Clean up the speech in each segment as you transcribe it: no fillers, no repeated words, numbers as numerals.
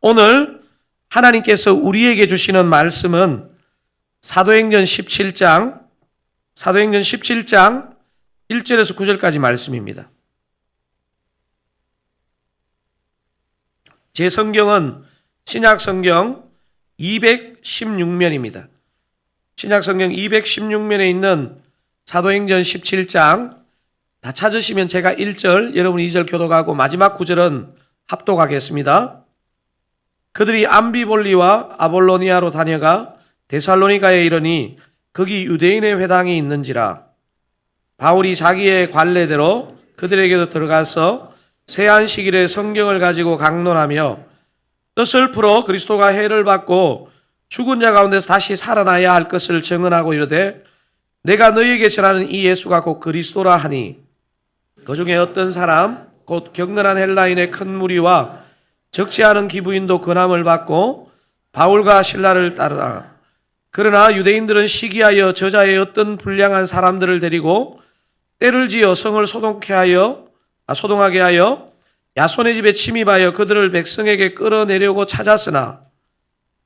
오늘 하나님께서 우리에게 주시는 말씀은 사도행전 17장 1절에서 9절까지 말씀입니다. 제 성경은 신약성경 216면입니다. 신약성경 216면에 있는 사도행전 17장 다 찾으시면 제가 1절, 여러분 2절 교독하고 마지막 9절은 합독하겠습니다. 그들이 암비볼리와 아볼로니아로 다녀가 데살로니가에 이르니 거기 유대인의 회당이 있는지라. 바울이 자기의 관례대로 그들에게도 들어가서 새 안식일에 성경을 가지고 강론하며 뜻을 풀어 그리스도가 해를 받고 죽은 자 가운데서 다시 살아나야 할 것을 증언하고 이르되 내가 너희에게 전하는 이 예수가 곧 그리스도라 하니 그 중에 어떤 사람 곧 경건한 헬라인의 큰 무리와 적지 않은 기부인도 근함을 받고 바울과 실라를 따르라. 그러나 유대인들은 시기하여 저자의 어떤 불량한 사람들을 데리고 때를 지어 성을 소동하게 하여 야손의 집에 침입하여 그들을 백성에게 끌어내려고 찾았으나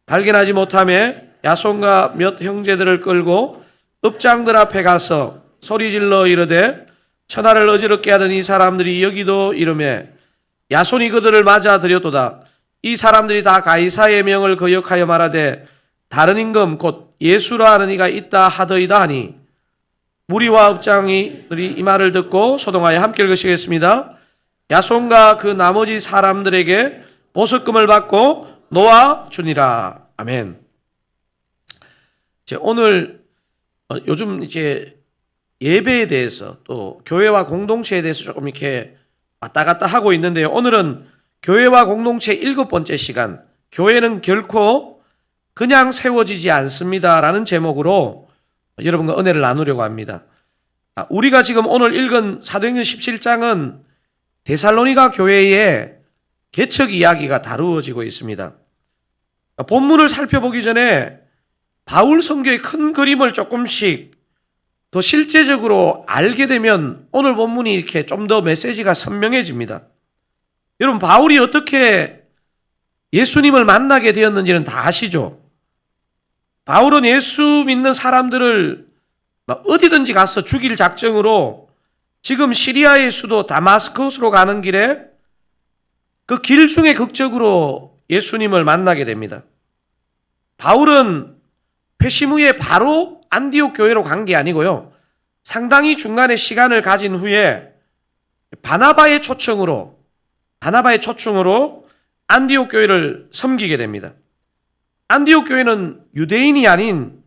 발견하지 못하며 야손과 몇 형제들을 끌고 읍장들 앞에 가서 소리질러 이르되 천하를 어지럽게 하던 이 사람들이 여기도 이르매 야손이 그들을 맞아 들였도다. 이 사람들이 다 가이사의 명을 거역하여 말하되 다른 임금 곧 예수라 하는 이가 있다 하더이다 하니 무리와 읍장이들이 이 말을 듣고 소동하여 함께 읽으시겠습니다. 야손과 그 나머지 사람들에게 보석금을 받고 놓아 주니라. 아멘. 오늘 요즘 이제 예배에 대해서 또 교회와 공동체에 대해서 조금 이렇게 왔다 갔다 하고 있는데요. 오늘은 교회와 공동체 7번째 시간, 교회는 결코 그냥 세워지지 않습니다라는 제목으로 여러분과 은혜를 나누려고 합니다. 우리가 지금 오늘 읽은 사도행전 17장은 데살로니가 교회의 개척 이야기가 다루어지고 있습니다. 본문을 살펴보기 전에 바울 선교의 큰 그림을 조금씩 더 실제적으로 알게 되면 오늘 본문이 이렇게 좀 더 메시지가 선명해집니다. 여러분, 바울이 어떻게 예수님을 만나게 되었는지는 다 아시죠? 바울은 예수 믿는 사람들을 어디든지 가서 죽일 작정으로 지금 시리아의 수도 다마스커스로 가는 길에 그 길 중에 극적으로 예수님을 만나게 됩니다. 바울은 회심 후에 바로 안디옥 교회로 간 게 아니고요. 상당히 중간에 시간을 가진 후에 바나바의 초청으로 안디옥 교회를 섬기게 됩니다. 안디옥 교회는 유대인이 아닌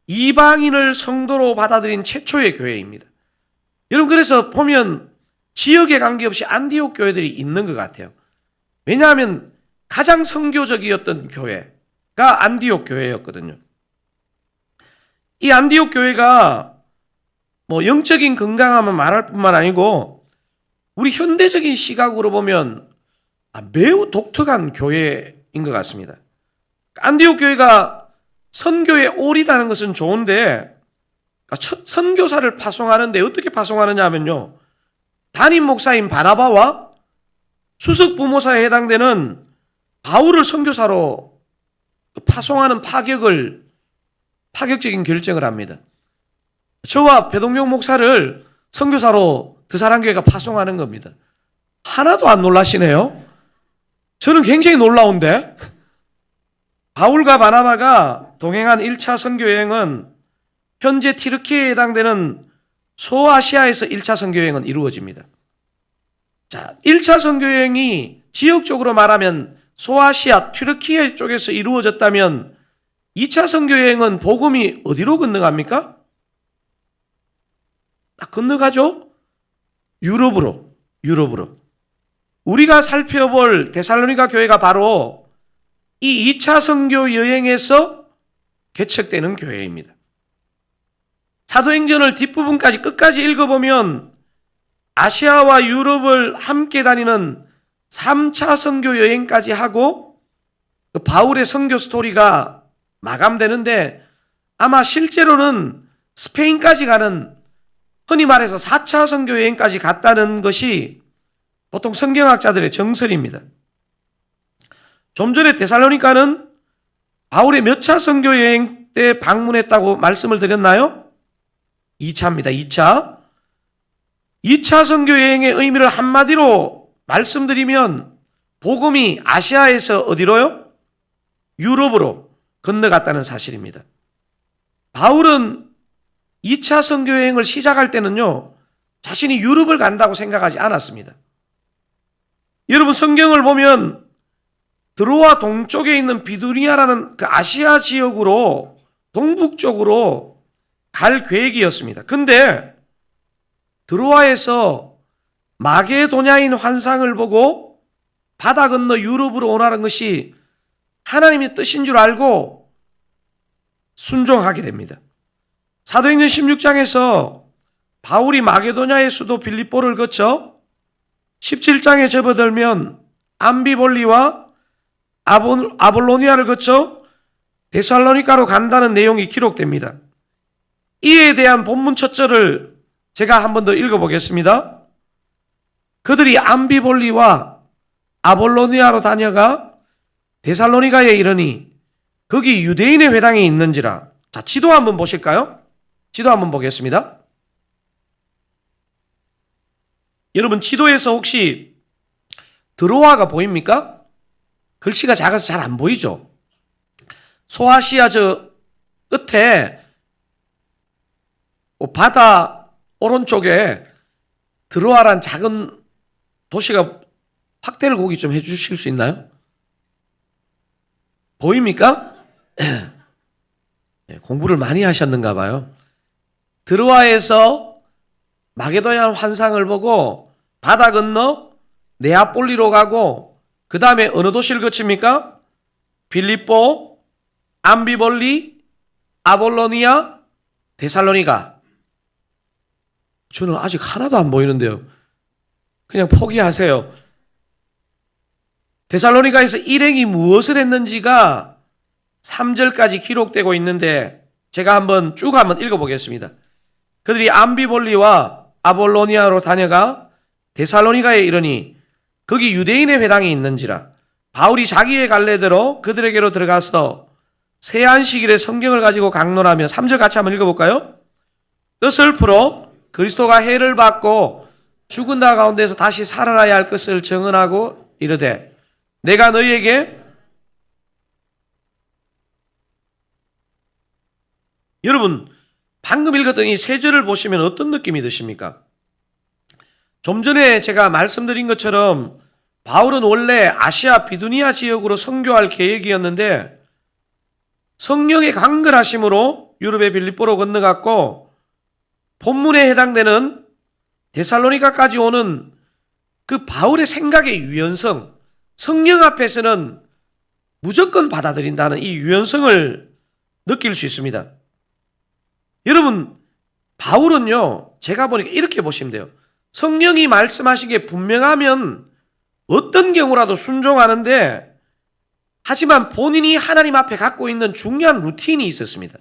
이방인을 성도로 받아들인 최초의 교회입니다. 여러분, 그래서 보면 지역에 관계없이 안디옥 교회들이 있는 것 같아요. 왜냐하면 가장 선교적이었던 교회가 안디옥 교회였거든요. 이 안디옥 교회가 영적인 건강함을 말할 뿐만 아니고 우리 현대적인 시각으로 보면 매우 독특한 교회인 것 같습니다. 안디옥 교회가 선교의 올이라는 것은 좋은데 선교사를 파송하는데 어떻게 파송하느냐 하면요. 담임 목사인 바나바와 수석 부모사에 해당되는 바울을 선교사로 파송하는 파격적인 결정을 합니다. 저와 배동용 목사를 선교사로 드사랑교회가 파송하는 겁니다. 하나도 안 놀라시네요. 저는 굉장히 놀라운데 바울과 바나바가 동행한 1차 선교여행은 현재 튀르키예에 해당되는 소아시아에서 1차 선교여행은 이루어집니다. 자, 1차 선교여행이 지역적으로 말하면 소아시아, 튀르키예 쪽에서 이루어졌다면 2차 선교여행은 복음이 어디로 건너갑니까? 건너가죠? 유럽으로. 우리가 살펴볼 데살로니가 교회가 바로 이 2차 선교 여행에서 개척되는 교회입니다. 사도행전을 뒷부분까지 끝까지 읽어보면 아시아와 유럽을 함께 다니는 3차 선교 여행까지 하고 바울의 선교 스토리가 마감되는데 아마 실제로는 스페인까지 가는 흔히 말해서 4차 선교 여행까지 갔다는 것이 보통 성경학자들의 정설입니다. 좀 전에 데살로니가는 바울의 몇 차 선교 여행 때 방문했다고 말씀을 드렸나요? 2차입니다. 2차. 2차 선교 여행의 의미를 한마디로 말씀드리면 복음이 아시아에서 어디로요? 유럽으로 건너갔다는 사실입니다. 바울은 2차 선교 여행을 시작할 때는요, 자신이 유럽을 간다고 생각하지 않았습니다. 여러분, 성경을 보면 드로아 동쪽에 있는 비두니아라는 그 아시아 지역으로 동북쪽으로 갈 계획이었습니다. 근데 드로아에서 마게도냐인 환상을 보고 바다 건너 유럽으로 오라는 것이 하나님의 뜻인 줄 알고 순종하게 됩니다. 사도행전 16장에서 바울이 마게도냐의 수도 빌립보를 거쳐 17장에 접어들면 암비볼리와 아볼로니아를 거쳐 데살로니가로 간다는 내용이 기록됩니다. 이에 대한 본문 첫 절을 제가 한 번 더 읽어보겠습니다. 그들이 암비볼리와 아볼로니아로 다녀가 데살로니가에 이르니 거기 유대인의 회당이 있는지라. 자, 지도 한번 보실까요? 지도 한번 보겠습니다. 여러분, 지도에서 혹시 드로아가 보입니까? 글씨가 작아서 잘 안 보이죠? 소아시아 저 끝에 바다 오른쪽에 드로아란 작은 도시가 확대를 거기 좀 해주실 수 있나요? 보입니까? 공부를 많이 하셨는가 봐요. 드로아에서 마게도냐 환상을 보고 바다 건너 네아폴리로 가고 그 다음에 어느 도시를 거칩니까? 빌립보, 암비볼리, 아볼로니아, 데살로니가. 저는 아직 하나도 안 보이는데요. 그냥 포기하세요. 데살로니가에서 일행이 무엇을 했는지가 3절까지 기록되고 있는데 제가 한번 쭉 한번 읽어보겠습니다. 그들이 암비볼리와 아볼로니아로 다녀가 데살로니가에 이르니 거기 유대인의 회당이 있는지라. 바울이 자기의 갈래대로 그들에게로 들어가서 새 안식일에 성경을 가지고 강론하며 3절 같이 한번 읽어볼까요? 뜻을 풀어 그리스도가 해를 받고 죽은 자 가운데서 다시 살아나야 할 것을 증언하고 이르되 내가 너희에게 여러분 방금 읽었던 이 세 절을 보시면 어떤 느낌이 드십니까? 좀 전에 제가 말씀드린 것처럼 바울은 원래 아시아 비두니아 지역으로 선교할 계획이었는데 성령의 강건하심으로 유럽의 빌립보로 건너갔고 본문에 해당되는 데살로니가까지 오는 그 바울의 생각의 유연성, 성령 앞에서는 무조건 받아들인다는 이 유연성을 느낄 수 있습니다. 여러분, 바울은요, 제가 보니까 이렇게 보시면 돼요. 성령이 말씀하신 게 분명하면 어떤 경우라도 순종하는데 하지만 본인이 하나님 앞에 갖고 있는 중요한 루틴이 있었습니다.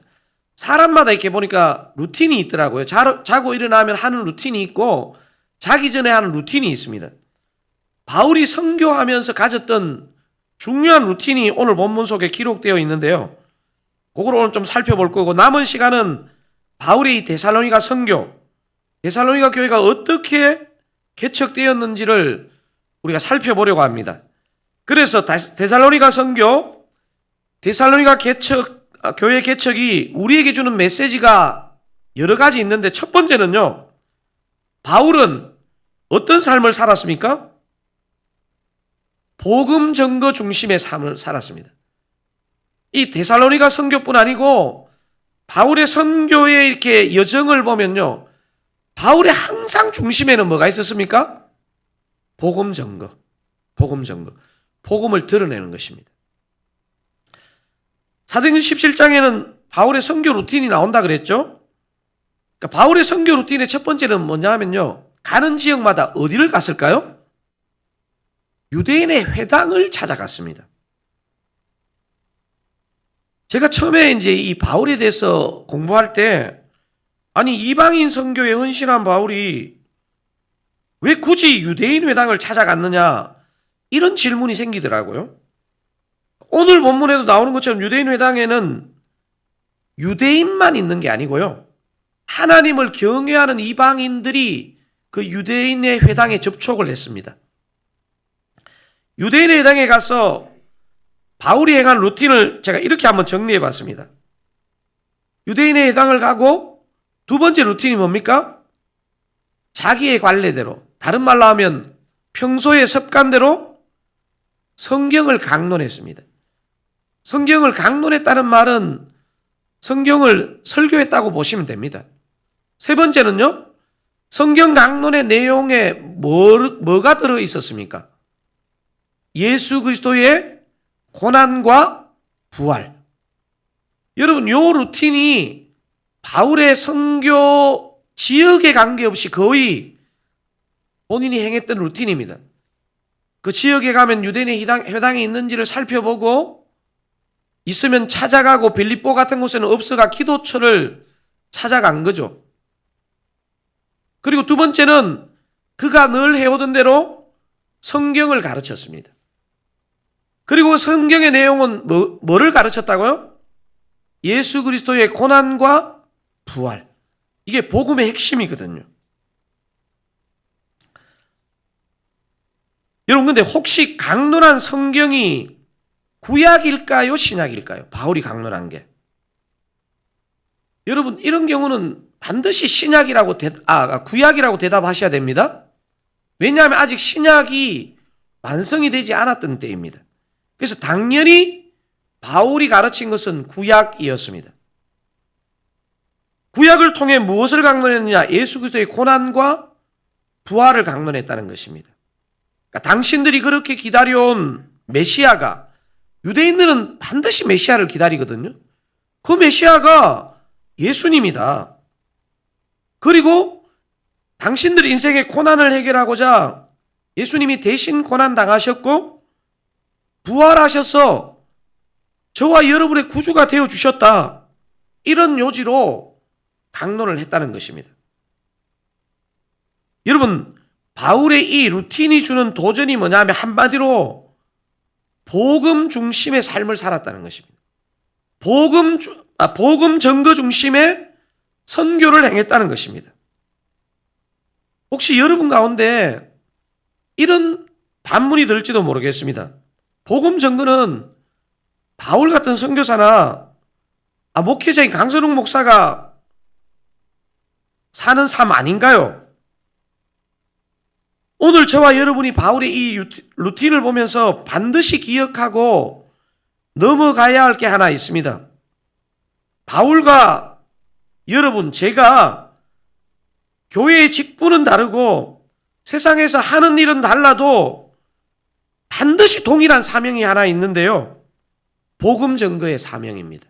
사람마다 이렇게 보니까 루틴이 있더라고요. 자고 일어나면 하는 루틴이 있고 자기 전에 하는 루틴이 있습니다. 바울이 선교하면서 가졌던 중요한 루틴이 오늘 본문 속에 기록되어 있는데요. 그걸 오늘 좀 살펴볼 거고 남은 시간은 바울의 이 데살로니가 선교, 데살로니가 교회가 어떻게 개척되었는지를 우리가 살펴보려고 합니다. 그래서 데살로니가 선교, 데살로니가 교회 개척이 우리에게 주는 메시지가 여러 가지 있는데 첫 번째는요. 바울은 어떤 삶을 살았습니까? 복음 전거 중심의 삶을 살았습니다. 이 데살로니가 선교뿐 아니고 바울의 선교의 이렇게 여정을 보면요. 바울의 항상 중심에는 뭐가 있었습니까? 복음 전거. 복음을 드러내는 것입니다. 사도행전 17장에는 바울의 선교 루틴이 나온다 그랬죠? 그러니까 바울의 선교 루틴의 첫 번째는 뭐냐 하면요. 가는 지역마다 어디를 갔을까요? 유대인의 회당을 찾아갔습니다. 제가 처음에 이제 이 바울에 대해서 공부할 때 아니 이방인 선교에 헌신한 바울이 왜 굳이 유대인 회당을 찾아갔느냐 이런 질문이 생기더라고요. 오늘 본문에도 나오는 것처럼 유대인 회당에는 유대인만 있는 게 아니고요. 하나님을 경외하는 이방인들이 그 유대인의 회당에 접촉을 했습니다. 유대인의 회당에 가서 바울이 행한 루틴을 제가 이렇게 한번 정리해 봤습니다. 유대인의 회당을 가고 두 번째 루틴이 뭡니까? 자기의 관례대로, 다른 말로 하면 평소의 습관대로 성경을 강론했습니다. 성경을 강론했다는 말은 성경을 설교했다고 보시면 됩니다. 세 번째는요, 성경 강론의 내용에 뭐가 들어 있었습니까? 예수 그리스도의 고난과 부활. 여러분, 요 루틴이 바울의 선교 지역에 관계없이 거의 본인이 행했던 루틴입니다. 그 지역에 가면 유대인의 회당이 있는지를 살펴보고 있으면 찾아가고, 빌립보 같은 곳에는 없어가 기도처를 찾아간 거죠. 그리고 두 번째는 그가 늘 해오던 대로 성경을 가르쳤습니다. 그리고 성경의 내용은 뭐를 가르쳤다고요? 예수 그리스도의 고난과 부활. 이게 복음의 핵심이거든요. 여러분, 근데 혹시 강론한 성경이 구약일까요? 신약일까요? 바울이 강론한 게. 여러분, 이런 경우는 반드시 구약이라고 대답하셔야 됩니다. 왜냐하면 아직 신약이 완성이 되지 않았던 때입니다. 그래서 당연히 바울이 가르친 것은 구약이었습니다. 구약을 통해 무엇을 강론했느냐? 예수 그리스도의 고난과 부활을 강론했다는 것입니다. 그러니까 당신들이 그렇게 기다려온 메시아가, 유대인들은 반드시 메시아를 기다리거든요. 그 메시아가 예수님이다. 그리고 당신들 인생의 고난을 해결하고자 예수님이 대신 고난 당하셨고 부활하셔서 저와 여러분의 구주가 되어주셨다. 이런 요지로 강론을 했다는 것입니다. 여러분, 바울의 이 루틴이 주는 도전이 뭐냐면 한마디로 복음 중심의 삶을 살았다는 것입니다. 복음 증거 중심의 선교를 행했다는 것입니다. 혹시 여러분 가운데 이런 반문이 들지도 모르겠습니다. 복음 증거는 바울 같은 선교사나 목회자인 강선웅 목사가 사는 삶 아닌가요? 오늘 저와 여러분이 바울의 이 루틴을 보면서 반드시 기억하고 넘어가야 할 게 하나 있습니다. 바울과 여러분, 제가 교회의 직분은 다르고 세상에서 하는 일은 달라도 반드시 동일한 사명이 하나 있는데요. 복음 증거의 사명입니다.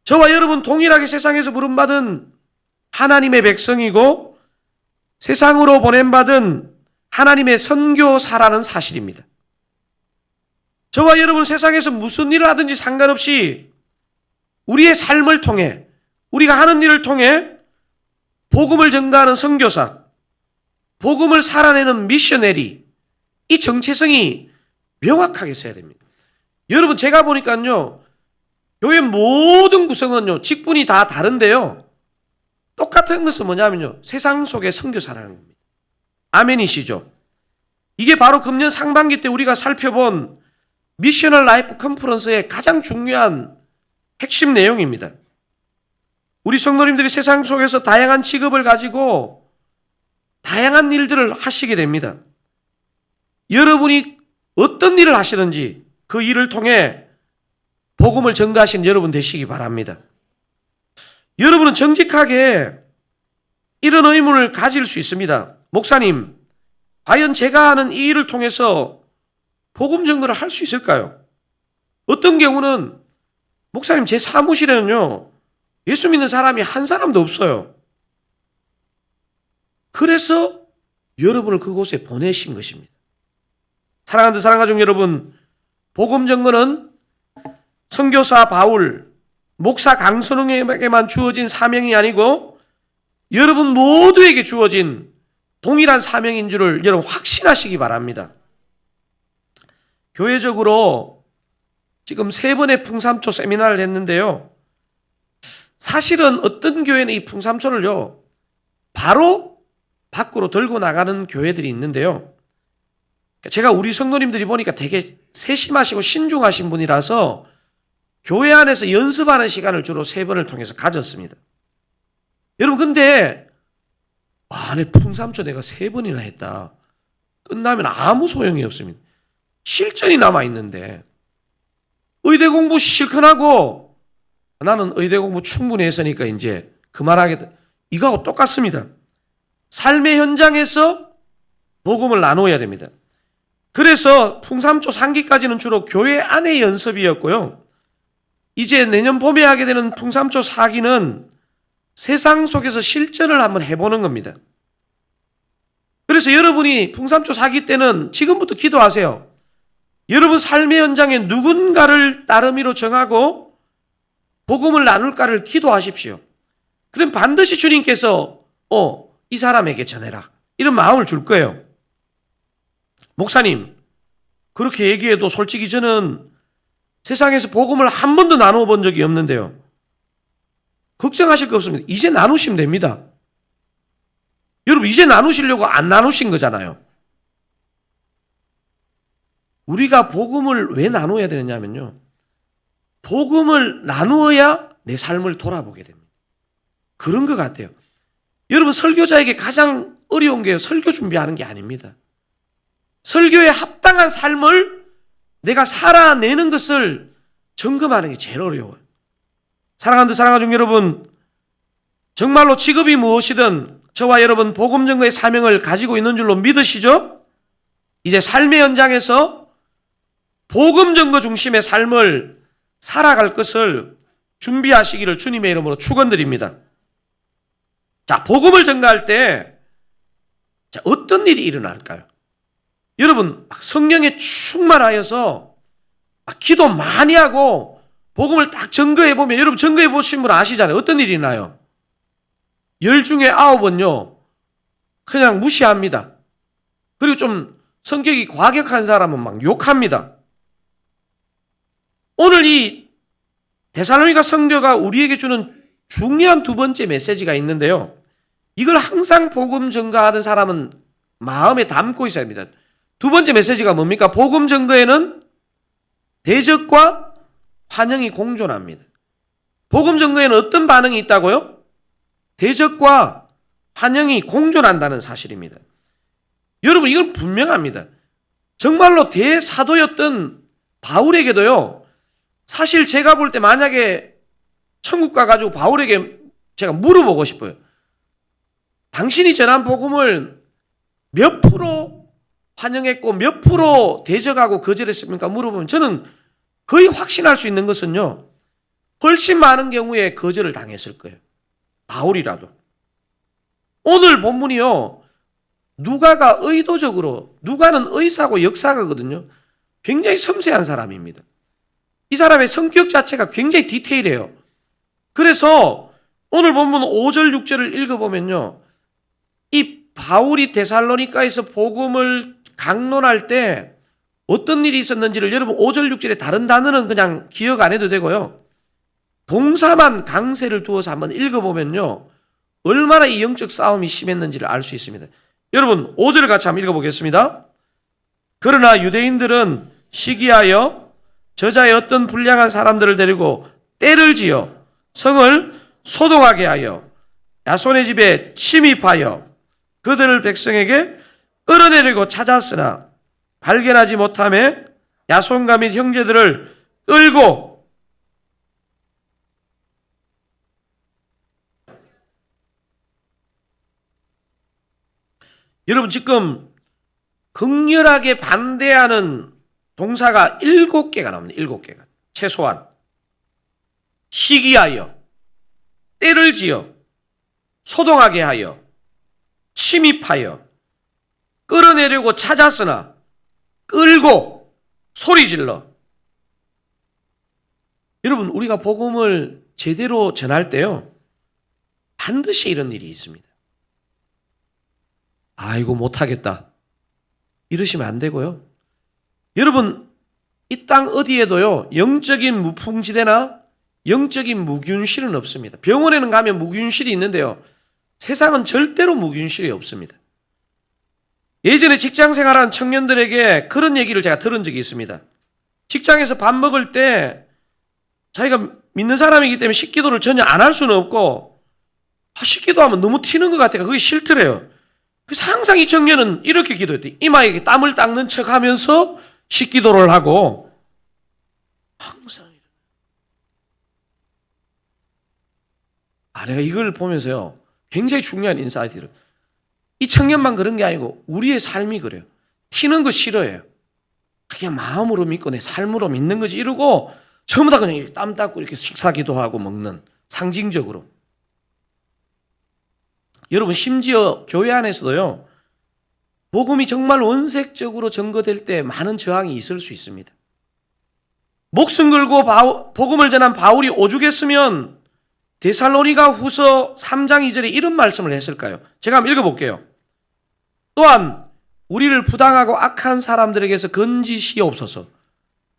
저와 여러분 동일하게 세상에서 부름받은 하나님의 백성이고 세상으로 보냄받은 하나님의 선교사라는 사실입니다. 저와 여러분 세상에서 무슨 일을 하든지 상관없이 우리의 삶을 통해, 우리가 하는 일을 통해 복음을 전가하는 선교사, 복음을 살아내는 미셔너리, 이 정체성이 명확하게 있어야 됩니다. 여러분, 제가 보니까요, 교회 모든 구성은요, 직분이 다 다른데요, 똑같은 것은 뭐냐면요, 세상 속의 선교사라는 겁니다. 아멘이시죠? 이게 바로 금년 상반기 때 우리가 살펴본 미셔널 라이프 컨퍼런스의 가장 중요한 핵심 내용입니다. 우리 성도님들이 세상 속에서 다양한 직업을 가지고 다양한 일들을 하시게 됩니다. 여러분이 어떤 일을 하시는지 그 일을 통해 복음을 전가하시는 여러분 되시기 바랍니다. 여러분은 정직하게 이런 의문을 가질 수 있습니다. 목사님, 과연 제가 하는 이 일을 통해서 복음 전가를 할 수 있을까요? 어떤 경우는 목사님, 제 사무실에는요, 예수 믿는 사람이 한 사람도 없어요. 그래서 여러분을 그곳에 보내신 것입니다. 사랑하는 사랑가족 여러분, 복음 전거는 선교사 바울, 목사 강선웅에게만 주어진 사명이 아니고 여러분 모두에게 주어진 동일한 사명인 줄을 여러분 확신하시기 바랍니다. 교회적으로 지금 3번의 풍삼초 세미나를 했는데요. 사실은 어떤 교회는 이 풍삼초를요, 바로 밖으로 들고 나가는 교회들이 있는데요. 제가 우리 성도님들이 보니까 되게 세심하시고 신중하신 분이라서 교회 안에서 연습하는 시간을 주로 3번을 통해서 가졌습니다. 여러분, 근데 내 풍삼초 내가 3번이나 했다. 끝나면 아무 소용이 없습니다. 실전이 남아있는데 의대 공부 실컷 하고 나는 의대 공부 충분히 했으니까 이제 그만하겠다. 이거하고 똑같습니다. 삶의 현장에서 복음을 나누어야 됩니다. 그래서 풍삼초 3기까지는 주로 교회 안의 연습이었고요. 이제 내년 봄에 하게 되는 풍삼초 4기는 세상 속에서 실전을 한번 해보는 겁니다. 그래서 여러분이 풍삼초 4기 때는 지금부터 기도하세요. 여러분 삶의 현장에 누군가를 따르미로 정하고 복음을 나눌까를 기도하십시오. 그럼 반드시 주님께서 이 사람에게 전해라, 이런 마음을 줄 거예요. 목사님, 그렇게 얘기해도 솔직히 저는 세상에서 복음을 한 번도 나누어 본 적이 없는데요. 걱정하실 거 없습니다. 이제 나누시면 됩니다. 여러분, 이제 나누시려고 안 나누신 거잖아요. 우리가 복음을 왜 나누어야 되느냐면요, 복음을 나누어야 내 삶을 돌아보게 됩니다. 그런 것 같아요. 여러분, 설교자에게 가장 어려운 게 설교 준비하는 게 아닙니다. 설교에 합당한 삶을 내가 살아내는 것을 점검하는 게 제일 어려워요. 사랑하는 사랑하는 여러분, 정말로 직업이 무엇이든 저와 여러분 복음 증거의 사명을 가지고 있는 줄로 믿으시죠? 이제 삶의 현장에서 복음 증거 중심의 삶을 살아갈 것을 준비하시기를 주님의 이름으로 축원드립니다. 자, 복음을 전가할 때 어떤 일이 일어날까요? 여러분, 성령에 충만하여서 기도 많이 하고 복음을 딱 증거해 보면, 여러분 증거해 보신 분 아시잖아요. 어떤 일이 나요? 10 중에 9은요 그냥 무시합니다. 그리고 좀 성격이 과격한 사람은 막 욕합니다. 오늘 이 데살로니가 성도가 우리에게 주는 중요한 2번째 메시지가 있는데요, 이걸 항상 복음 전가하는 사람은 마음에 담고 있어야 합니다. 2번째 메시지가 뭡니까? 복음 전거에는 대적과 환영이 공존합니다. 복음 전거에는 어떤 반응이 있다고요? 대적과 환영이 공존한다는 사실입니다. 여러분, 이건 분명합니다. 정말로 대사도였던 바울에게도요, 사실 제가 볼 때 만약에 천국 가가지고 바울에게 제가 물어보고 싶어요. 당신이 전한 복음을 몇 프로 환영했고 몇 프로 대적하고 거절했습니까? 물어보면 저는 거의 확신할 수 있는 것은요, 훨씬 많은 경우에 거절을 당했을 거예요. 바울이라도. 오늘 본문이요, 누가가 의도적으로, 누가는 의사고 역사가거든요. 굉장히 섬세한 사람입니다. 이 사람의 성격 자체가 굉장히 디테일해요. 그래서 오늘 본문 5절 6절을 읽어보면요, 이 바울이 데살로니가에서 복음을 강론할 때 어떤 일이 있었는지를 여러분 5절 6절에 다른 단어는 그냥 기억 안 해도 되고요, 동사만 강세를 두어서 한번 읽어보면요, 얼마나 이 영적 싸움이 심했는지를 알 수 있습니다. 여러분 5절을 같이 한번 읽어보겠습니다. 그러나 유대인들은 시기하여 저자의 어떤 불량한 사람들을 데리고 때를 지어 성을 소동하게 하여 야손의 집에 침입하여 그들을 백성에게 끌어내리고 찾았으나 발견하지 못하며 야손과 및 형제들을 끌고 여러분 지금 극렬하게 반대하는 동사가 7개가 나옵니다. 7개가. 최소한. 시기하여, 때를 지어, 소동하게 하여, 침입하여, 끌어내려고 찾았으나, 끌고, 소리질러. 여러분, 우리가 복음을 제대로 전할 때요, 반드시 이런 일이 있습니다. 아이고, 못하겠다. 이러시면 안 되고요. 여러분, 이 땅 어디에도요 영적인 무풍지대나 영적인 무균실은 없습니다. 병원에는 가면 무균실이 있는데요, 세상은 절대로 무균실이 없습니다. 예전에 직장 생활하는 청년들에게 그런 얘기를 제가 들은 적이 있습니다. 직장에서 밥 먹을 때 자기가 믿는 사람이기 때문에 식기도를 전혀 안 할 수는 없고, 식기도하면 너무 튀는 것 같아요. 그게 싫더래요. 그래서 항상 이 청년은 이렇게 기도했대. 이마에 땀을 닦는 척 하면서 식기도를 하고, 항상. 내가 이걸 보면서요, 굉장히 중요한 인사이트를. 이 청년만 그런 게 아니고 우리의 삶이 그래요. 튀는 거 싫어해요. 그냥 마음으로 믿고 내 삶으로 믿는 거지 이러고 전부 다 그냥 땀 닦고 이렇게 식사기도 하고 먹는, 상징적으로. 여러분, 심지어 교회 안에서도요, 복음이 정말 원색적으로 전거될 때 많은 저항이 있을 수 있습니다. 목숨 걸고 복음을 전한 바울이 오죽했으면 데살로니가 후서 3장 2절에 이런 말씀을 했을까요? 제가 한번 읽어볼게요. 또한 우리를 부당하고 악한 사람들에게서 건지시옵소서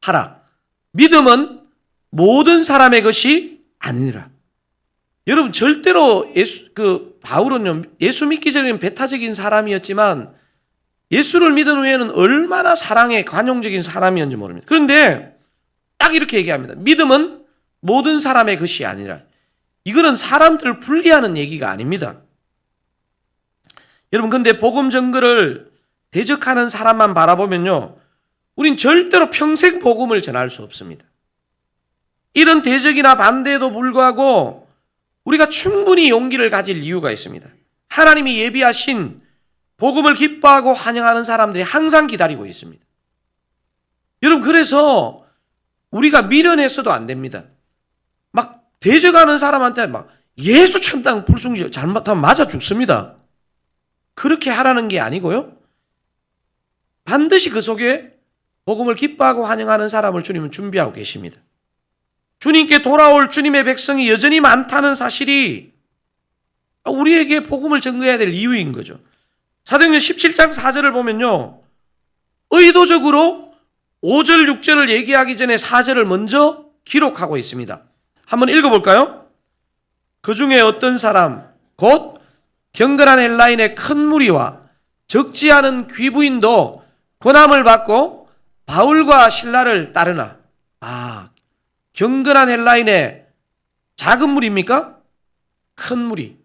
하라. 믿음은 모든 사람의 것이 아니니라. 여러분, 절대로 바울은요, 예수 믿기 전에는 배타적인 사람이었지만 예수를 믿은 후에는 얼마나 사랑에 관용적인 사람이었는지 모릅니다. 그런데 딱 이렇게 얘기합니다. 믿음은 모든 사람의 것이 아니라. 이거는 사람들을 분리하는 얘기가 아닙니다. 여러분, 근데 복음 전거를 대적하는 사람만 바라보면요, 우린 절대로 평생 복음을 전할 수 없습니다. 이런 대적이나 반대에도 불구하고 우리가 충분히 용기를 가질 이유가 있습니다. 하나님이 예비하신 복음을 기뻐하고 환영하는 사람들이 항상 기다리고 있습니다. 여러분, 그래서 우리가 미련해서도 안 됩니다. 막 대적하는 사람한테 막 예수 천당 불순종 잘못하면 맞아 죽습니다. 그렇게 하라는 게 아니고요, 반드시 그 속에 복음을 기뻐하고 환영하는 사람을 주님은 준비하고 계십니다. 주님께 돌아올 주님의 백성이 여전히 많다는 사실이 우리에게 복음을 전거해야 될 이유인 거죠. 사도행전 17장 4절을 보면요, 의도적으로 5절 6절을 얘기하기 전에 4절을 먼저 기록하고 있습니다. 한번 읽어볼까요? 그 중에 어떤 사람 곧 경건한 헬라인의 큰 무리와 적지 않은 귀부인도 권함을 받고 바울과 실라를 따르나. 경건한 헬라인의 작은 무리입니까? 큰 무리.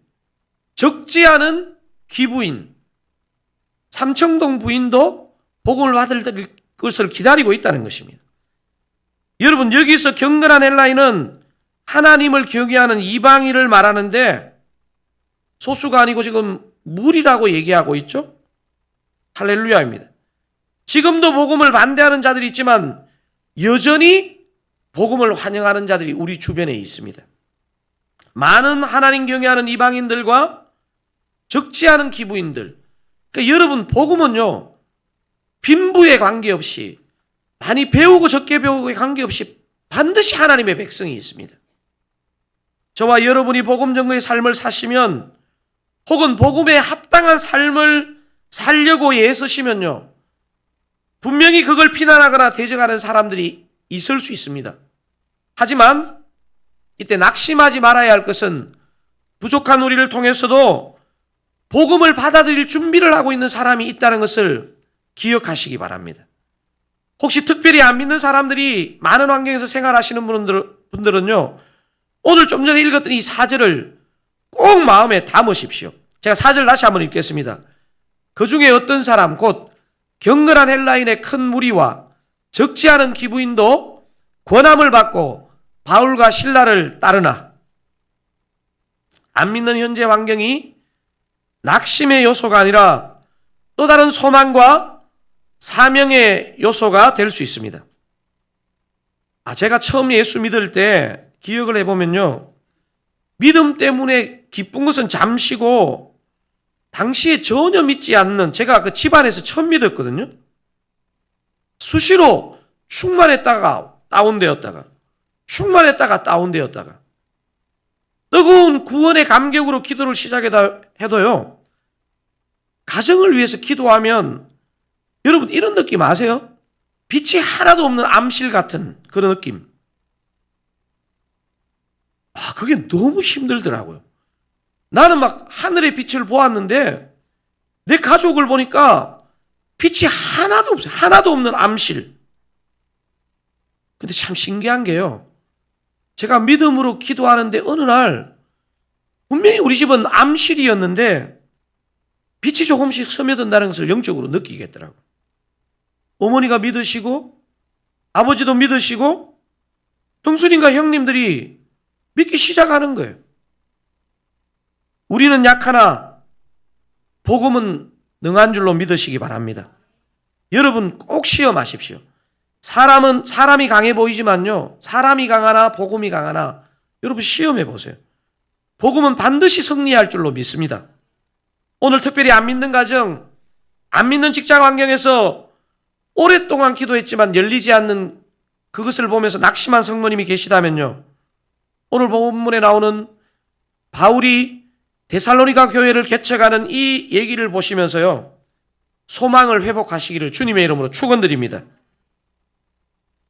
적지 않은 귀부인, 삼청동 부인도 복음을 받을 것을 기다리고 있다는 것입니다. 여러분, 여기서 경건한 헬라인은 하나님을 경외하는 이방인을 말하는데 소수가 아니고 지금 무리라고 얘기하고 있죠? 할렐루야입니다. 지금도 복음을 반대하는 자들이 있지만 여전히 복음을 환영하는 자들이 우리 주변에 있습니다. 많은 하나님 경외하는 이방인들과 적지 않은 기부인들. 그러니까 여러분, 복음은요, 빈부에 관계없이, 많이 배우고 적게 배우고에 관계없이 반드시 하나님의 백성이 있습니다. 저와 여러분이 복음 전거의 삶을 사시면, 혹은 복음에 합당한 삶을 살려고 애쓰시면요, 분명히 그걸 비난하거나 대적하는 사람들이 있을 수 있습니다. 하지만 이때 낙심하지 말아야 할 것은 부족한 우리를 통해서도 복음을 받아들일 준비를 하고 있는 사람이 있다는 것을 기억하시기 바랍니다. 혹시 특별히 안 믿는 사람들이 많은 환경에서 생활하시는 분들은요, 오늘 좀 전에 읽었던 이 4절을 꼭 마음에 담으십시오. 제가 4절 다시 한번 읽겠습니다. 그 중에 어떤 사람 곧 경건한 헬라인의 큰 무리와 적지 않은 기부인도 권함을 받고 바울과 실라를 따르나. 안 믿는 현재 환경이 낙심의 요소가 아니라 또 다른 소망과 사명의 요소가 될 수 있습니다. 제가 처음 예수 믿을 때 기억을 해보면요, 믿음 때문에 기쁜 것은 잠시고 당시에 전혀 믿지 않는, 제가 그 집안에서 처음 믿었거든요. 수시로 충만했다가 다운되었다가, 충만했다가 다운되었다가, 뜨거운 구원의 감격으로 기도를 시작해도요, 가정을 위해서 기도하면 여러분 이런 느낌 아세요? 빛이 하나도 없는 암실 같은 그런 느낌. 그게 너무 힘들더라고요. 나는 막 하늘의 빛을 보았는데 내 가족을 보니까 빛이 하나도 없어요. 하나도 없는 암실. 근데 참 신기한 게요. 제가 믿음으로 기도하는데 어느 날 분명히 우리 집은 암실이었는데 빛이 조금씩 스며든다는 것을 영적으로 느끼겠더라고요. 어머니가 믿으시고 아버지도 믿으시고 형수님과 형님들이 믿기 시작하는 거예요. 우리는 약하나 복음은 능한 줄로 믿으시기 바랍니다. 여러분 꼭 시험하십시오. 사람이 강해 보이지만요. 사람이 강하나 복음이 강하나 여러분 시험해 보세요. 복음은 반드시 승리할 줄로 믿습니다. 오늘 특별히 안 믿는 가정, 안 믿는 직장 환경에서 오랫동안 기도했지만 열리지 않는 그것을 보면서 낙심한 성도님이 계시다면요. 오늘 본문에 나오는 바울이 데살로니가 교회를 개척하는 이 얘기를 보시면서요. 소망을 회복하시기를 주님의 이름으로 축원드립니다.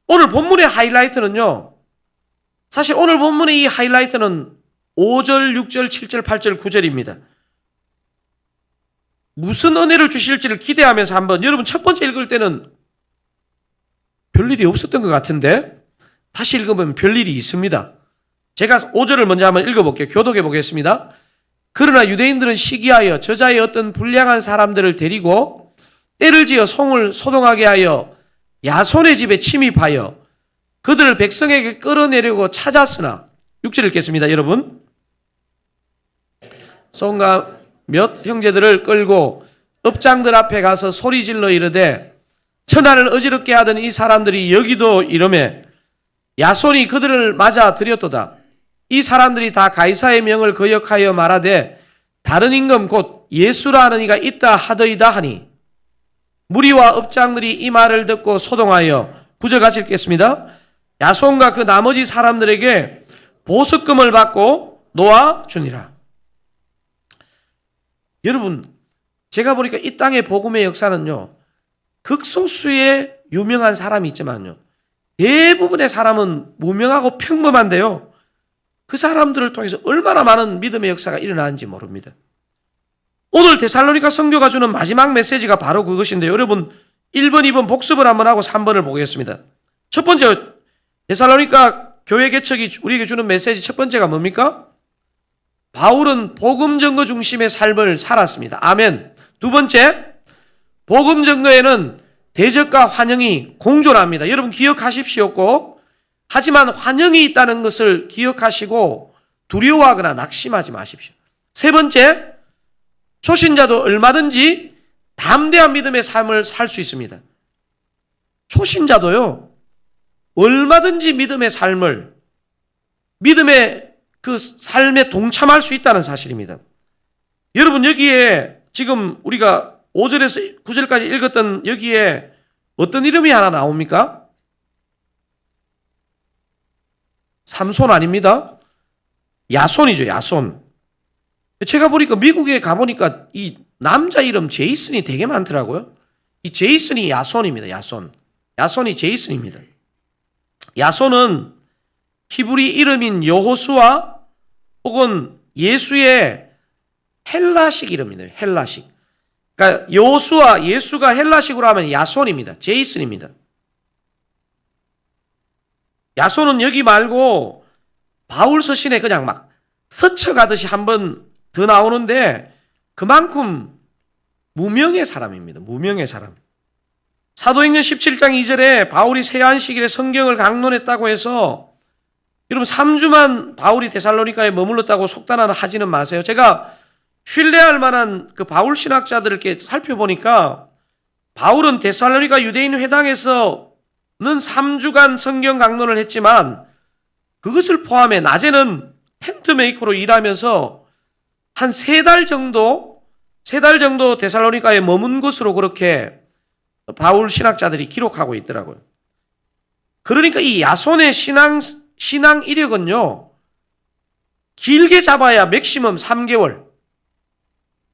오늘 본문의 하이라이트는요. 사실 오늘 본문의 이 하이라이트는 5절, 6절, 7절, 8절, 9절입니다. 무슨 은혜를 주실지를 기대하면서 한번 여러분 첫 번째 읽을 때는 별일이 없었던 것 같은데 다시 읽으면 별일이 있습니다. 제가 5절을 먼저 한번 읽어볼게요. 교독해 보겠습니다. 그러나 유대인들은 시기하여 저자의 어떤 불량한 사람들을 데리고 때를 지어 성을 소동하게 하여 야손의 집에 침입하여 그들을 백성에게 끌어내려고 찾았으나 6절 읽겠습니다. 여러분. 손과 몇 형제들을 끌고 업장들 앞에 가서 소리질러 이르되 천하를 어지럽게 하던 이 사람들이 여기도 이러매 야손이 그들을 맞아 들였도다. 이 사람들이 다 가이사의 명을 거역하여 말하되 다른 임금 곧 예수라 하는 이가 있다 하더이다 하니 무리와 업장들이 이 말을 듣고 소동하여 9절 같이 읽겠습니다. 야손과 그 나머지 사람들에게 보석금을 받고 놓아주니라. 여러분 제가 보니까 이 땅의 복음의 역사는요. 극소수의 유명한 사람이 있지만요. 대부분의 사람은 무명하고 평범한데요. 그 사람들을 통해서 얼마나 많은 믿음의 역사가 일어나는지 모릅니다. 오늘 데살로니가 성교가 주는 마지막 메시지가 바로 그것인데요. 여러분 1번, 2번 복습을 한번 하고 3번을 보겠습니다. 첫 번째 데살로니가 교회 개척이 우리에게 주는 메시지 첫 번째가 뭡니까? 바울은 복음 증거 중심의 삶을 살았습니다. 아멘. 두 번째, 복음 증거에는 대적과 환영이 공존합니다. 여러분 기억하십시오. 꼭. 하지만 환영이 있다는 것을 기억하시고 두려워하거나 낙심하지 마십시오. 세 번째, 초신자도 얼마든지 담대한 믿음의 삶을 살 수 있습니다. 초신자도요, 얼마든지 믿음의 삶을, 믿음의 그 삶에 동참할 수 있다는 사실입니다. 여러분 여기에 지금 우리가 5절에서 9절까지 읽었던 여기에 어떤 이름이 하나 나옵니까? 삼손 아닙니다. 야손이죠. 야손. 제가 보니까 미국에 가보니까 이 남자 이름 제이슨이 되게 많더라고요. 이 제이슨이 야손입니다. 야손. 야손이 제이슨입니다. 야손은 히브리 이름인 여호수아 혹은 예수의 헬라식 이름이네요. 헬라식. 그러니까 여호수아, 예수가 헬라식으로 하면 야손입니다. 제이슨입니다. 야손은 여기 말고 바울 서신에 그냥 막 스쳐가듯이 한 번 더 나오는데 그만큼 무명의 사람입니다. 무명의 사람. 사도행전 17장 2절에 바울이 세안식일에 성경을 강론했다고 해서 여러분 3주만 바울이 데살로니가에 머물렀다고 속단하는 하지는 마세요. 제가 신뢰할 만한 그 바울 신학자들을 이렇게 살펴보니까 바울은 데살로니가 유대인 회당에서는 3주간 성경 강론을 했지만 그것을 포함해 낮에는 텐트 메이커로 일하면서 한 3달 정도 데살로니가에 머문 것으로 그렇게 바울 신학자들이 기록하고 있더라고요. 그러니까 이 야손의 신앙 이력은요, 길게 잡아야 맥시멈 3개월.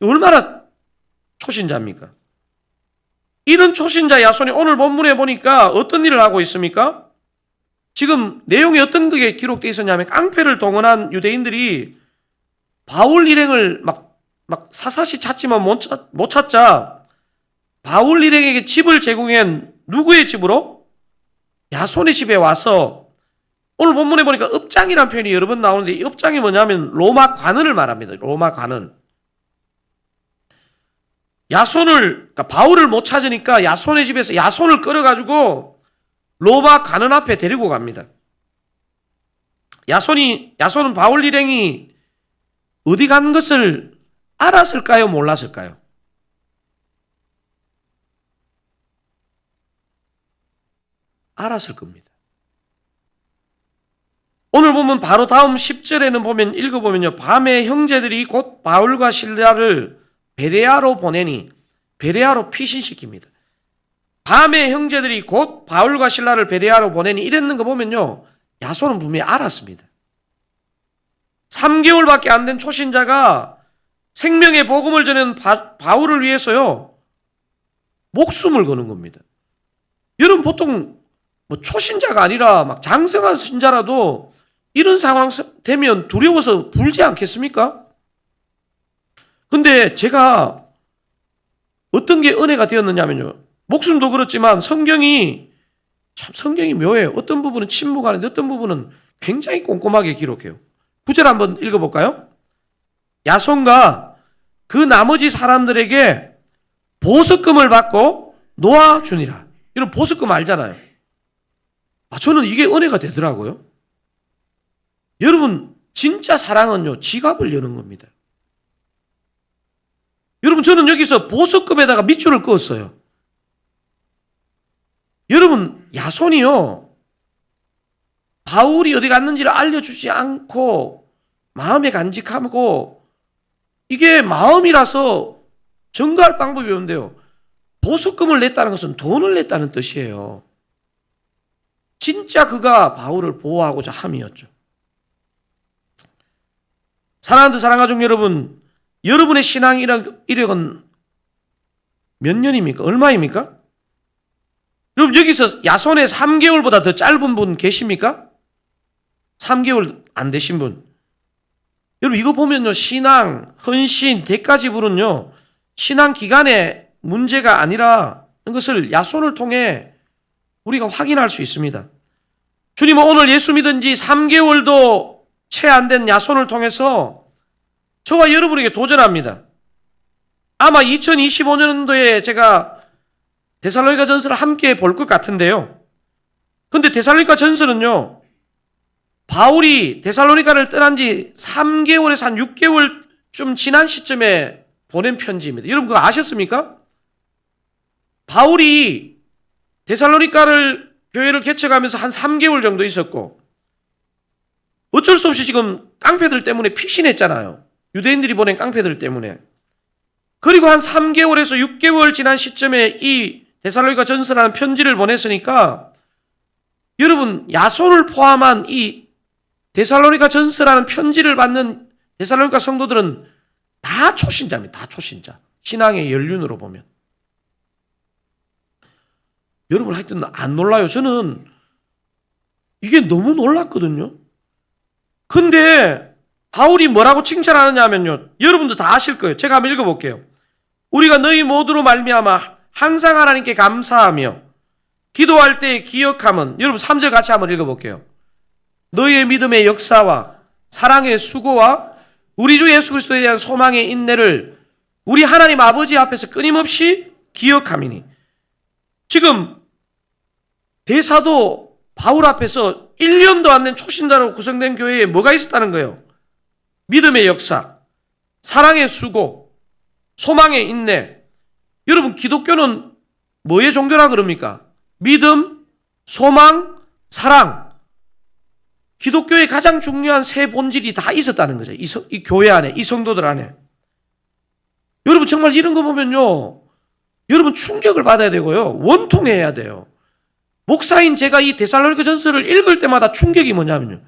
얼마나 초신자입니까? 이런 초신자 야손이 오늘 본문에 보니까 어떤 일을 하고 있습니까? 지금 내용이 어떤 게 기록되어 있었냐면 깡패를 동원한 유대인들이 바울 일행을 막 사사시 찾지만 못 찾자 바울 일행에게 집을 제공한 누구의 집으로? 야손의 집에 와서 오늘 본문에 보니까 업장이라는 표현이 여러 번 나오는데 이 업장이 뭐냐면 로마 관원을 말합니다. 로마 관원. 그러니까 바울을 못 찾으니까 야손의 집에서 야손을 끌어가지고 로마 관원 앞에 데리고 갑니다. 야손은 바울 일행이 어디 간 것을 알았을까요? 몰랐을까요? 알았을 겁니다. 오늘 보면 바로 다음 10절에는 보면 읽어보면요. 밤에 형제들이 곧 바울과 실라를 베레아로 보내니 베레아로 피신시킵니다. 밤에 형제들이 곧 바울과 실라를 베레아로 보내니 이랬는 거 보면요. 야손은 분명히 알았습니다. 3개월밖에 안 된 초신자가 생명의 복음을 전하는 바울을 위해서요. 목숨을 거는 겁니다. 여러분 보통 초신자가 아니라 막 장성한 신자라도 이런 상황 되면 두려워서 불지 않겠습니까? 근데 제가 어떤 게 은혜가 되었느냐면요. 목숨도 그렇지만 성경이 묘해요. 어떤 부분은 침묵하는데 어떤 부분은 굉장히 꼼꼼하게 기록해요. 9절 한번 읽어볼까요? 야손과 그 나머지 사람들에게 보석금을 받고 놓아주니라. 이런 보석금 알잖아요. 저는 이게 은혜가 되더라고요. 여러분 진짜 사랑은요 지갑을 여는 겁니다. 여러분 저는 여기서 보석금에다가 밑줄을 그었어요. 여러분 야손이요 바울이 어디 갔는지를 알려주지 않고 마음에 간직하고 이게 마음이라서 증거할 방법이 없는데요. 보석금을 냈다는 것은 돈을 냈다는 뜻이에요. 진짜 그가 바울을 보호하고자 함이었죠. 사랑하는 사랑가족 여러분, 여러분의 신앙 이력은 몇 년입니까? 얼마입니까? 여러분 여기서 야손의 3개월보다 더 짧은 분 계십니까? 3개월 안 되신 분. 여러분 이거 보면요. 신앙, 헌신, 대가지불은요. 신앙 기간의 문제가 아니라 것을 야손을 통해 우리가 확인할 수 있습니다. 주님은 오늘 예수 믿은 지 3개월도 채 안 된 야손을 통해서 저와 여러분에게 도전합니다. 아마 2025년도에 제가 데살로니가 전서를 함께 볼 것 같은데요. 근데 데살로니가 전서는요. 바울이 데살로니가를 떠난 지 3개월에서 한 6개월 좀 지난 시점에 보낸 편지입니다. 여러분 그거 아셨습니까? 바울이 데살로니가를 교회를 개척하면서 한 3개월 정도 있었고 어쩔 수 없이 지금 깡패들 때문에 피신했잖아요. 유대인들이 보낸 깡패들 때문에. 그리고 한 3개월에서 6개월 지난 시점에 이 데살로니가 전서라는 편지를 보냈으니까 여러분 야손을 포함한 이 데살로니가 전서라는 편지를 받는 데살로니가 성도들은 다 초신자입니다. 다 초신자. 신앙의 연륜으로 보면. 여러분 하여튼 안 놀라요. 저는 이게 너무 놀랐거든요. 근데 바울이 뭐라고 칭찬하느냐 하면요. 여러분도 다 아실 거예요. 제가 한번 읽어볼게요. 우리가 너희 모두로 말미암아 항상 하나님께 감사하며 기도할 때 기억함은 여러분 3절 같이 한번 읽어볼게요. 너희의 믿음의 역사와 사랑의 수고와 우리 주 예수 그리스도에 대한 소망의 인내를 우리 하나님 아버지 앞에서 끊임없이 기억함이니. 지금 대사도 바울 앞에서 1년도 안 된 초신자로 구성된 교회에 뭐가 있었다는 거예요? 믿음의 역사, 사랑의 수고, 소망의 인내. 여러분 기독교는 뭐의 종교라 그럽니까? 믿음, 소망, 사랑. 기독교의 가장 중요한 세 본질이 다 있었다는 거죠. 이 교회 안에, 이 성도들 안에. 여러분 정말 이런 거 보면요. 여러분 충격을 받아야 되고요. 원통해야 돼요. 목사인 제가 이 데살로니가 전서를 읽을 때마다 충격이 뭐냐면요.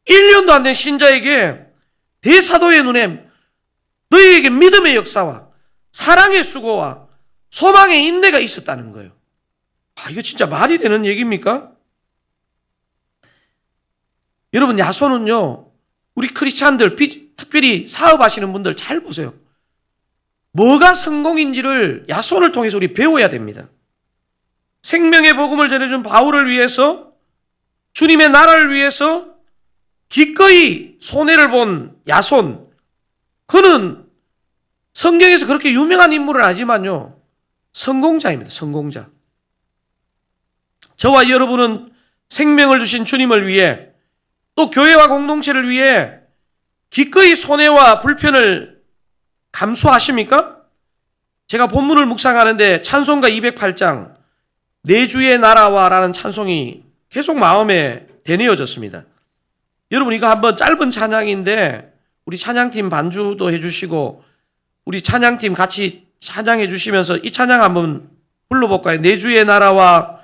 1년도 안 된 신자에게 대사도의 눈에 너희에게 믿음의 역사와 사랑의 수고와 소망의 인내가 있었다는 거예요. 이거 진짜 말이 되는 얘기입니까? 여러분, 야손은요, 우리 크리스찬들, 특별히 사업하시는 분들 잘 보세요. 뭐가 성공인지를 야손을 통해서 우리 배워야 됩니다. 생명의 복음을 전해준 바울을 위해서, 주님의 나라를 위해서 기꺼이 손해를 본 야손, 그는 성경에서 그렇게 유명한 인물은 아니지만요, 성공자입니다. 성공자. 저와 여러분은 생명을 주신 주님을 위해, 또 교회와 공동체를 위해 기꺼이 손해와 불편을 감수하십니까? 제가 본문을 묵상하는데 찬송가 208장 내 주의 나라와 라는 찬송이 계속 마음에 되뇌어졌습니다. 여러분, 이거 한번 짧은 찬양인데 우리 찬양팀 반주도 해주시고 우리 찬양팀 같이 찬양해 주시면서 이 찬양 한번 불러볼까요? 내 주의 나라와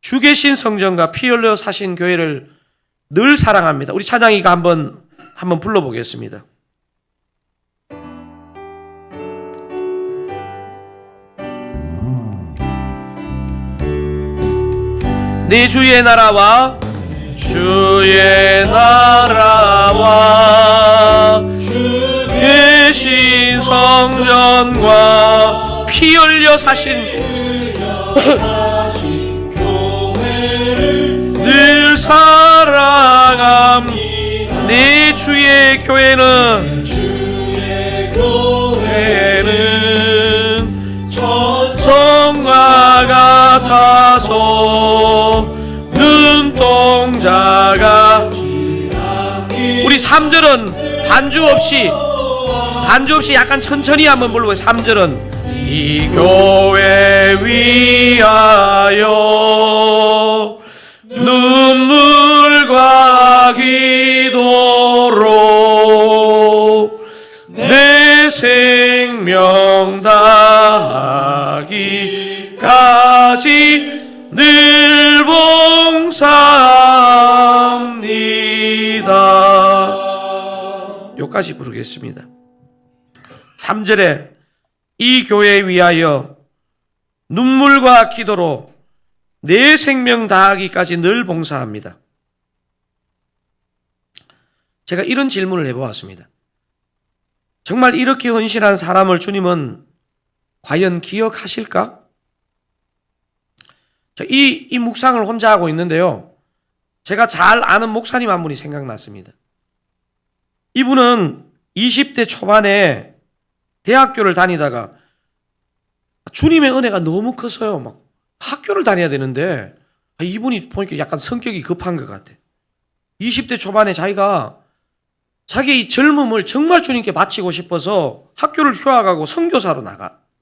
주 계신 성전과 피 흘려 사신 교회를 늘 사랑합니다. 우리 찬양이가 한번 불러보겠습니다. 내 주의 나라와 주의 나라와 주 계신 성전과 피 흘려 사신 늘 사랑함. 내 주의 교회는 천성과 같아서 눈동자가. 우리 3절은 반주 없이 약간 천천히 한번 불러보세요. 3절은 이 교회 위하여 눈물과 기도로 내 생명 다하기까지 늘 봉사합니다. 여기까지 부르겠습니다. 3절에 이 교회 위하여 눈물과 기도로 내 생명 다하기까지 늘 봉사합니다. 제가 이런 질문을 해보았습니다. 정말 이렇게 헌신한 사람을 주님은 과연 기억하실까? 이 묵상을 혼자 하고 있는데요, 제가 잘 아는 목사님 한 분이 생각났습니다. 이분은 20대 초반에 대학교를 다니다가 주님의 은혜가 너무 커서요, 막 학교를 다녀야 되는데 이분이 보니까 약간 성격이 급한 것 같아. 20대 초반에 자기가 자기 이 젊음을 정말 주님께 바치고 싶어서 학교를 휴학하고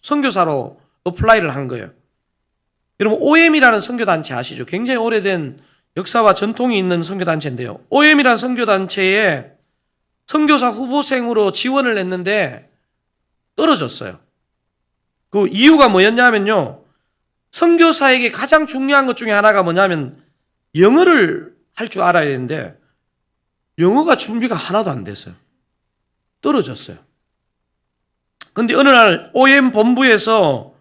선교사로 어플라이를 한 거예요. 여러분, OM이라는 선교단체 아시죠? 굉장히 오래된 역사와 전통이 있는 선교단체인데요, OM이라는 선교단체에 선교사 후보생으로 지원을 했는데 떨어졌어요. 그 이유가 뭐였냐면요, 선교사에게 가장 중요한 것 중에 하나가 뭐냐면 영어를 할 줄 알아야 되는데 영어가 준비가 하나도 안 됐어요. 떨어졌어요. 근데 어느 날 OM 본부에서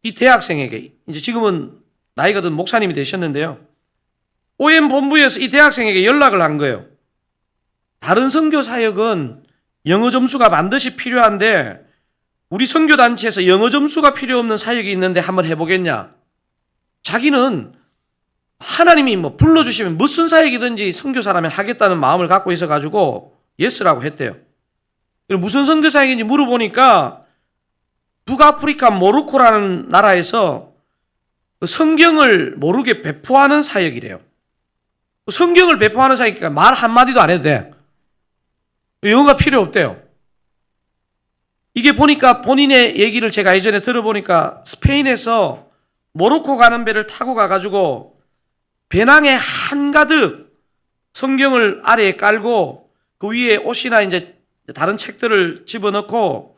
이 대학생에게, 이제 지금은 나이가 든 목사님이 되셨는데요, OM 본부에서 이 대학생에게 연락을 한 거예요. 다른 선교 사역은 영어 점수가 반드시 필요한데 우리 선교단체에서 영어 점수가 필요 없는 사역이 있는데 한번 해보겠냐. 자기는 하나님이 불러주시면 무슨 사역이든지 선교사라면 하겠다는 마음을 갖고 있어가지고 예스라고 했대요. 무슨 선교 사역인지 물어보니까 북아프리카 모로코라는 나라에서 성경을 모르게 배포하는 사역이래요. 성경을 배포하는 사역이니까 말 한마디도 안 해도 돼. 영어가 필요 없대요. 이게 보니까 본인의 얘기를 제가 예전에 들어보니까 스페인에서 모로코 가는 배를 타고 가가지고 배낭에 한가득 성경을 아래에 깔고 그 위에 옷이나 이제 다른 책들을 집어넣고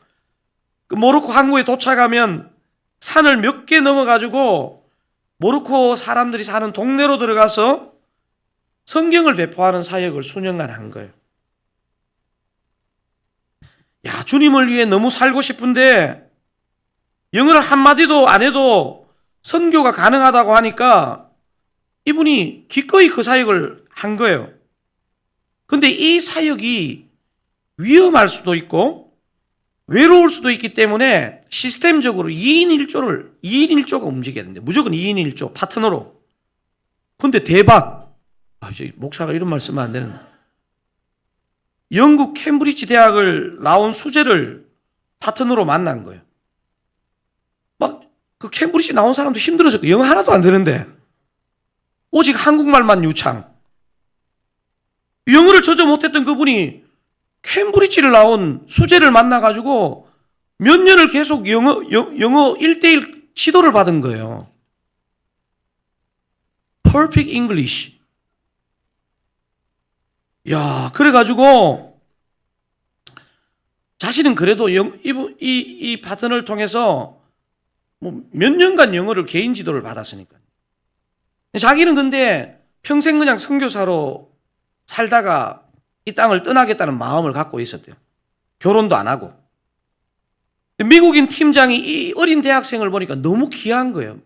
그 모로코 항구에 도착하면 산을 몇 개 넘어가지고 모로코 사람들이 사는 동네로 들어가서 성경을 배포하는 사역을 수년간 한 거예요. 야, 주님을 위해 너무 살고 싶은데 영어를 한마디도 안 해도 선교가 가능하다고 하니까 이분이 기꺼이 그 사역을 한 거예요. 근데 이 사역이 위험할 수도 있고 외로울 수도 있기 때문에 시스템적으로 2인 1조가 움직여야 되는데 무조건 2인 1조 파트너로. 근데 대박. 이제 목사가 이런 말 쓰면 안 되는데. 영국 캠브리지 대학을 나온 수재를 파트너로 만난 거예요. 막 그 캠브리지 나온 사람도 힘들어서 영어 하나도 안 되는데 오직 한국말만 유창. 영어를 전혀 못했던 그분이 캠브리지를 나온 수재를 만나가지고 몇 년을 계속 영어 1대1 지도를 받은 거예요. Perfect English. 야, 그래가지고 자신은 그래도 이 파트너를 통해서 뭐 몇 년간 영어를 개인 지도를 받았으니까. 자기는 근데 평생 그냥 선교사로 살다가 이 땅을 떠나겠다는 마음을 갖고 있었대요. 결혼도 안 하고. 미국인 팀장이 이 어린 대학생을 보니까 너무 귀한 거예요.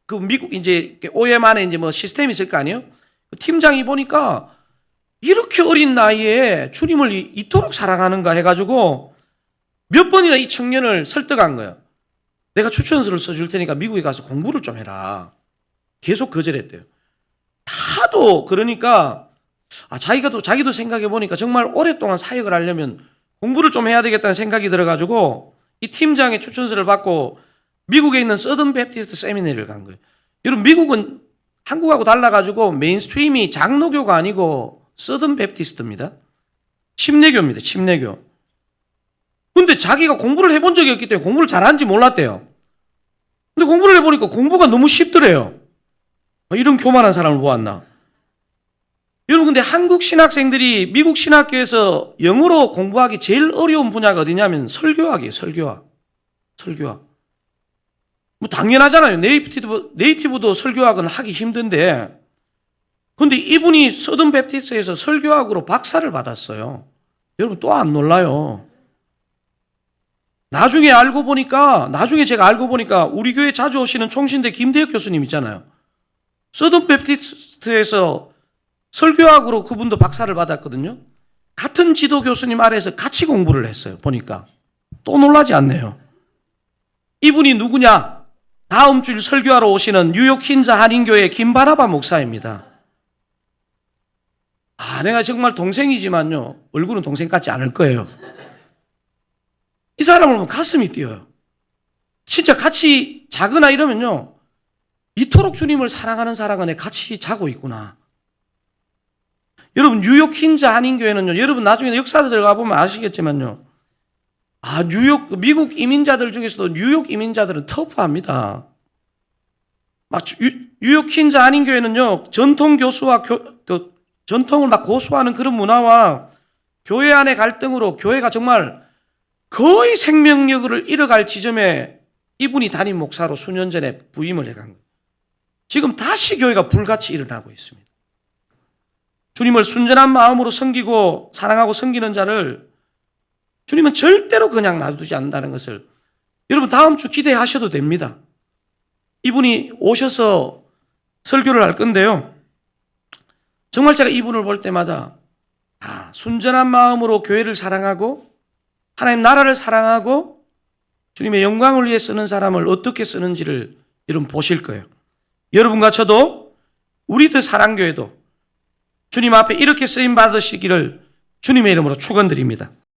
그 미국 이제 OM 안에 이제 뭐 시스템이 있을 거 아니에요? 그 팀장이 보니까 이렇게 어린 나이에 주님을 이토록 사랑하는가 해가지고 몇 번이나 이 청년을 설득한 거예요. 내가 추천서를 써줄 테니까 미국에 가서 공부를 좀 해라. 계속 거절했대요. 하도 그러니까 자기도 생각해 보니까 정말 오랫동안 사역을 하려면 공부를 좀 해야 되겠다는 생각이 들어가지고 이 팀장의 추천서를 받고 미국에 있는 서던 베프티스트 세미나리를 간 거예요. 여러분 미국은 한국하고 달라가지고 메인스트림이 장로교가 아니고 서던 베프티스트입니다. 침례교입니다. 침례교. 근데 자기가 공부를 해본 적이 없기 때문에 공부를 잘하는지 몰랐대요. 근데 공부를 해보니까 공부가 너무 쉽더래요. 이런 교만한 사람을 보았나. 여러분 근데 한국 신학생들이 미국 신학교에서 영어로 공부하기 제일 어려운 분야가 어디냐면 설교학이에요. 설교학. 뭐 당연하잖아요. 네이티브도 설교학은 하기 힘든데 근데 이분이 서든 베프티스트에서 설교학으로 박사를 받았어요. 여러분 또 안 놀라요. 나중에 제가 알고 보니까 우리 교회 자주 오시는 총신대 김대혁 교수님 있잖아요. 서든 베프티스트에서 설교학으로 그분도 박사를 받았거든요. 같은 지도 교수님 아래에서 같이 공부를 했어요. 보니까 또 놀라지 않네요. 이분이 누구냐? 다음 주일 설교하러 오시는 뉴욕 킨자 한인교회 김바나바 목사입니다. 내가 정말 동생이지만요. 얼굴은 동생 같지 않을 거예요. 이 사람을 보면 가슴이 뛰어요. 진짜 같이 자거나 이러면요. 이토록 주님을 사랑하는 사람과 같이 자고 있구나. 여러분 뉴욕 킨자 한인교회는요. 여러분 나중에 역사에 들어가 보면 아시겠지만요. 미국 이민자들 중에서도 뉴욕 이민자들은 터프합니다. 뉴욕 킨자 한인교회는요. 전통 교수와 전통을 막 고수하는 그런 문화와 교회 안의 갈등으로 교회가 정말 거의 생명력을 잃어갈 지점에 이분이 담임 목사로 수년 전에 부임을 해간 거예요. 지금 다시 교회가 불같이 일어나고 있습니다. 주님을 순전한 마음으로 섬기고 사랑하고 섬기는 자를 주님은 절대로 그냥 놔두지 않는다는 것을 여러분 다음 주 기대하셔도 됩니다. 이분이 오셔서 설교를 할 건데요. 정말 제가 이분을 볼 때마다 순전한 마음으로 교회를 사랑하고 하나님 나라를 사랑하고 주님의 영광을 위해 쓰는 사람을 어떻게 쓰는지를 여러분 보실 거예요. 여러분과 저도 우리들 사랑교회도 주님 앞에 이렇게 쓰임 받으시기를 주님의 이름으로 축원드립니다.